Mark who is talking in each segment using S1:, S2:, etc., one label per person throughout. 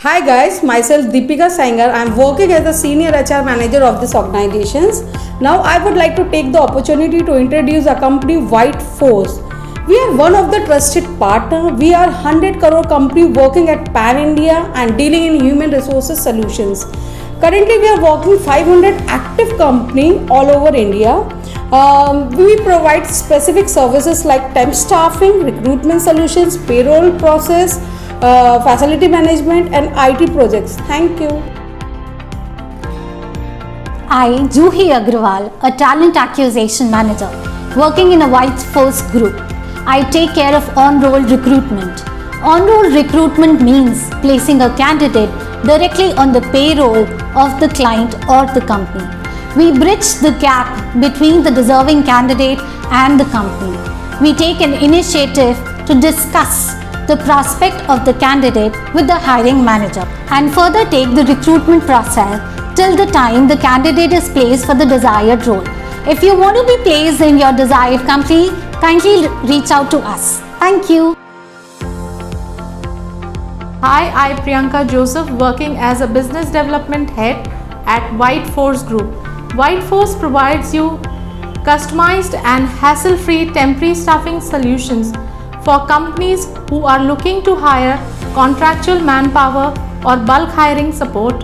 S1: Hi guys, myself Deepika Saingar. I am working as a senior HR manager of this organizations. Now I would like to take the opportunity to introduce a company White Force. We are one of the trusted partner. We are 100 crore company working at Pan India and dealing in human resources solutions. Currently we are working 500 active company all over India. We provide specific services like temp staffing, recruitment solutions, payroll process, facility management and IT projects. Thank you.
S2: I, Juhi Agrawal, a talent acquisition manager working in a White Force group. I take care of on-roll recruitment. On-roll recruitment means placing a candidate directly on the payroll of the client or the company. We bridge the gap between the deserving candidate and the company. We take an initiative to discuss the prospect of the candidate with the hiring manager and further take the recruitment process till the time the candidate is placed for the desired role. If you want to be placed in your desired company, kindly reach out to us. Thank you.
S3: Hi, I'm Priyanka Joseph, working as a business development head at White Force Group. White Force provides you customized and hassle-free temporary staffing solutions for companies who are looking to hire contractual manpower or bulk hiring support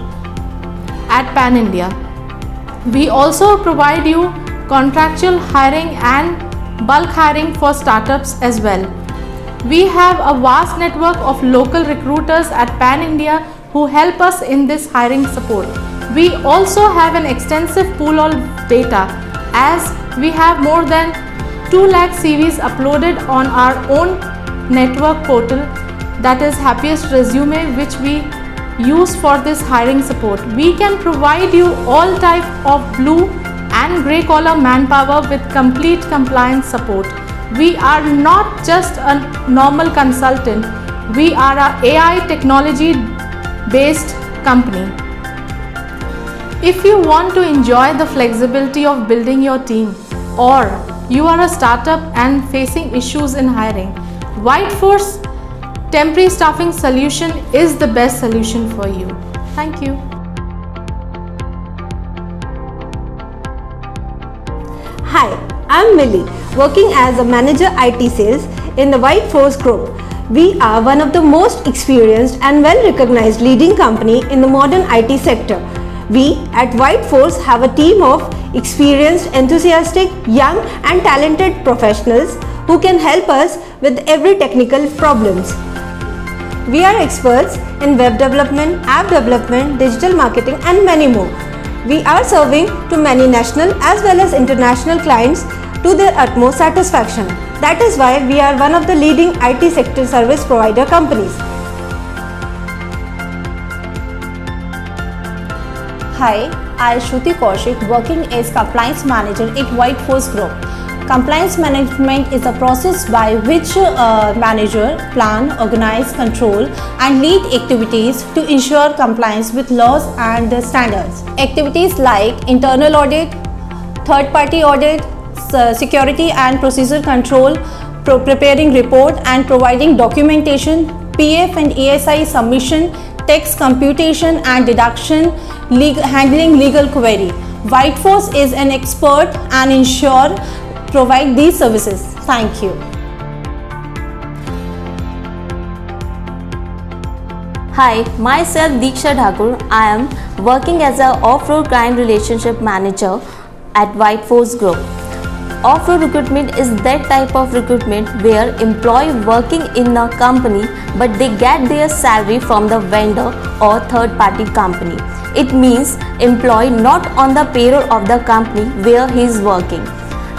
S3: at Pan India. We also provide you contractual hiring and bulk hiring for startups as well. We have a vast network of local recruiters at Pan India who help us in this hiring support. We also have an extensive pool of data as we have more than 2 lakh CVs uploaded on our own network portal, that is Happiest Resume, which we use for this hiring support. We can provide you all type of blue and grey collar manpower with complete compliance support. We are not just a normal consultant, we are a AI technology based company. If you want to enjoy the flexibility of building your team, or you are a startup and facing issues in hiring, White Force temporary staffing solution is the best solution for you. Thank you.
S4: Hi, I'm Millie, working as a manager IT sales in the White Force Group. We are one of the most experienced and well-recognized leading company in the modern IT sector. We at White Force have a team of experienced, enthusiastic, young and talented professionals who can help us with every technical problems. We are experts in web development, app development, digital marketing and many more. We are serving to many national as well as international clients to their utmost satisfaction. That is why we are one of the leading IT sector service provider companies.
S5: Hi, I am Shruti Kaushik, working as Compliance Manager at White Force Group. Compliance management is a process by which a manager plan, organize, control and lead activities to ensure compliance with laws and standards. Activities like internal audit, third-party audit, security and procedure control, preparing report and providing documentation, PF and ESI submission, tax computation and deduction, handling legal query. White Force is an expert and provide these services. Thank you.
S6: Hi, myself Diksha Thakur. I am working as an off-road client relationship manager at White Force Group. Off-road recruitment is that type of recruitment where employee working in a company but they get their salary from the vendor or third-party company. It means employee not on the payroll of the company where he is working.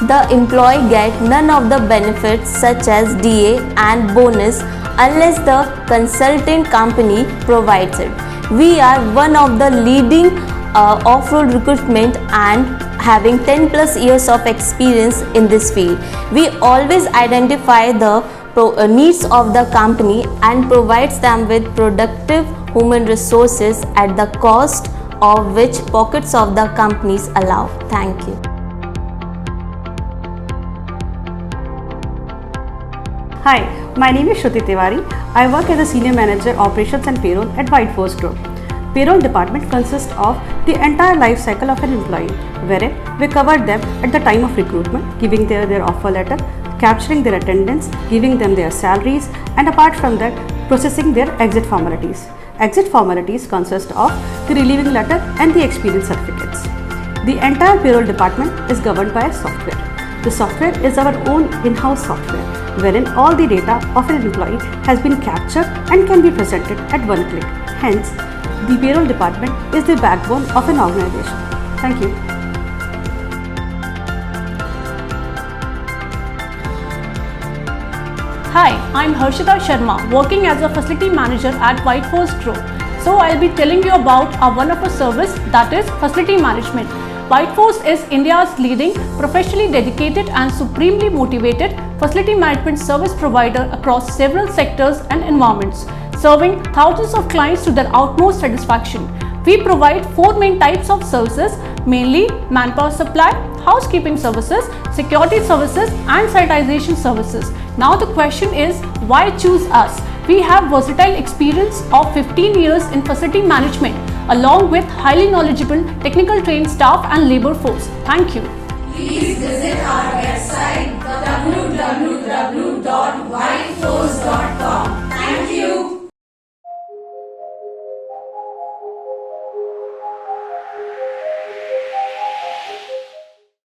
S6: The employee get none of the benefits such as DA and bonus unless the consultant company provides it. We are one of the leading off-road recruitment and having 10 plus years of experience in this field. We always identify the needs of the company and provides them with productive human resources at the cost of which pockets of the companies allow. Thank you.
S7: Hi, my name is Shruti Tiwari. I work as a Senior Manager Operations and Payroll at White Force Group. Payroll department consists of the entire life cycle of an employee, wherein we cover them at the time of recruitment, giving their offer letter, capturing their attendance, giving them their salaries, and apart from that, processing their exit formalities. Exit formalities consist of the relieving letter and the experience certificates. The entire payroll department is governed by a software. The software is our own in-house software, wherein all the data of an employee has been captured and can be presented at one click. Hence, the payroll department is the backbone of an organization. Thank you.
S8: Hi, I'm Harshita Sharma, working as a facility manager at White Force Group. So I'll be telling you about our wonderful service, that is facility management. White Force is India's leading, professionally dedicated and supremely motivated facility management service provider across several sectors and environments, serving thousands of clients to their utmost satisfaction. We provide 4 main types of services, mainly manpower supply, housekeeping services, security services and sanitization services. Now the question is, why choose us? We have versatile experience of 15 years in facility management along with highly knowledgeable technical trained staff and labor force. Thank you.
S9: Please visit our website www.whiteforce.in